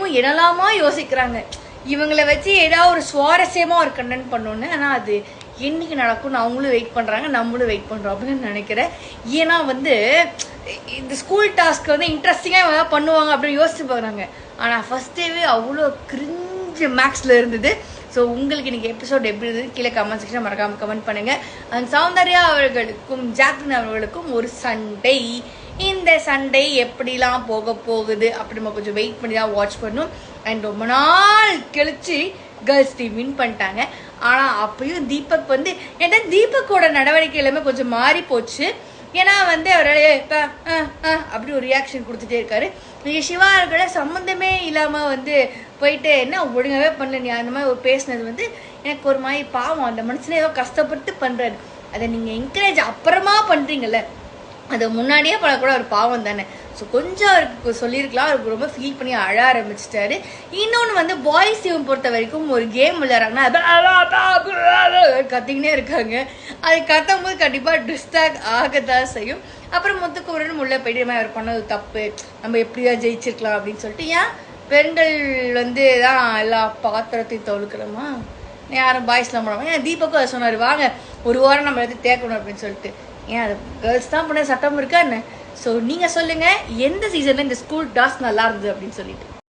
வரைக்கும் என்னெல்லாமா யோசிக்கிறாங்க, இவங்களை வச்சு ஏதாவது ஒரு சுவாரஸ்யமாக ஒரு கண்டென்ட் பண்ணணுன்னு. ஆனால் அது என்னைக்கு நடக்கும்னு அவங்களும் வெயிட் பண்ணுறாங்க, நம்மளும் வெயிட் பண்ணுறோம் அப்படின்னு நினைக்கிறேன். ஏன்னா வந்து இந்த ஸ்கூல் டாஸ்க்கு வந்து இன்ட்ரெஸ்டிங்காக ஏதாவது பண்ணுவாங்க அப்படின்னு யோசிச்சு பார்க்குறாங்க. ஆனால் ஃபர்ஸ்ட் டேவே அவ்வளோ கிரிஞ்சு மேக்ஸில் இருந்தது. ஸோ உங்களுக்கு இன்றைக்கி எபிசோட் எப்படி இருந்தது கீழே கமெண்ட் செக்ஷன் மறக்காமல் கமெண்ட் பண்ணுங்கள். அண்ட் சௌந்தர்யா அவர்களுக்கும் ஜாக்லின் அவர்களுக்கும் ஒரு சண்டை, இந்த சண்டை எப்படிலாம் போக போகுது அப்படி நம்ம கொஞ்சம் வெயிட் பண்ணி தான் வாட்ச் பண்ணணும். அண்ட் ரொம்ப நாள் கழிச்சு கேர்ள்ஸ் டீம் வின் பண்ணிட்டாங்க. ஆனால் அப்பயும் தீபக் வந்து ஏன்னா தீபக்கோட நடவடிக்கை எல்லாமே கொஞ்சம் மாறி போச்சு. ஏன்னா வந்து அவரால் இப்போ அப்படி ஒரு ரியாக்ஷன் கொடுத்துட்டே இருக்காரு. சிவா அவர்கள சம்மந்தமே இல்லாமல் வந்து போயிட்டு என்ன ஒழுங்காகவே பண்ணல நீ அந்த மாதிரி ஒரு பேசினது வந்து எனக்கு ஒரு மாதிரி பாவம். அந்த மனுஷனே ஏதோ கஷ்டப்பட்டு பண்ணுறாரு, அதை நீங்கள் என்கரேஜ் அப்புறமா பண்ணுறீங்கல்ல, அது முன்னாடியே பண்ணக்கூட ஒரு பாவம் தானே. ஸோ கொஞ்சம் அவருக்கு சொல்லியிருக்கலாம், அவருக்கு ரொம்ப ஃபீல் பண்ணி அழ ஆரம்பிச்சிட்டாரு. இன்னொன்று வந்து பாய்ஸ் டீம் பொறுத்த வரைக்கும் ஒரு கேம் விளையாடுறாங்கன்னா கத்திக்கினே இருக்காங்க. அது கத்தும் போது கண்டிப்பாக டிஸ்ட்ராக்ட் ஆகத்தான் செய்யும். அப்புறம் முத்துக்குமரன் உள்ள போயிட்டு அவர் பண்ணது தப்பு, நம்ம எப்படியா ஜெயிச்சிருக்கலாம் அப்படின்னு சொல்லிட்டு, ஏன் பெண்கள் வந்து தான் எல்லா பாத்திரத்தையும் தொழுக்கணுமா, யாரும் பாய்ஸ்லாம் பண்ணுவாங்க. ஏன் தீபக்கும் அதை சொன்னார், வாங்க ஒரு வாரம் நம்ம எடுத்து தேக்கணும் அப்படின்னு சொல்லிட்டு. ஏன் அது கேர்ள்ஸ் தான் பண்ண சட்டம் இருக்கா என்ன? ஸோ நீங்கள் சொல்லுங்கள், எந்த சீசனில் இந்த ஸ்கூல் டாஸ்க் நல்லா இருந்தது அப்படின்னு சொல்லிட்டு.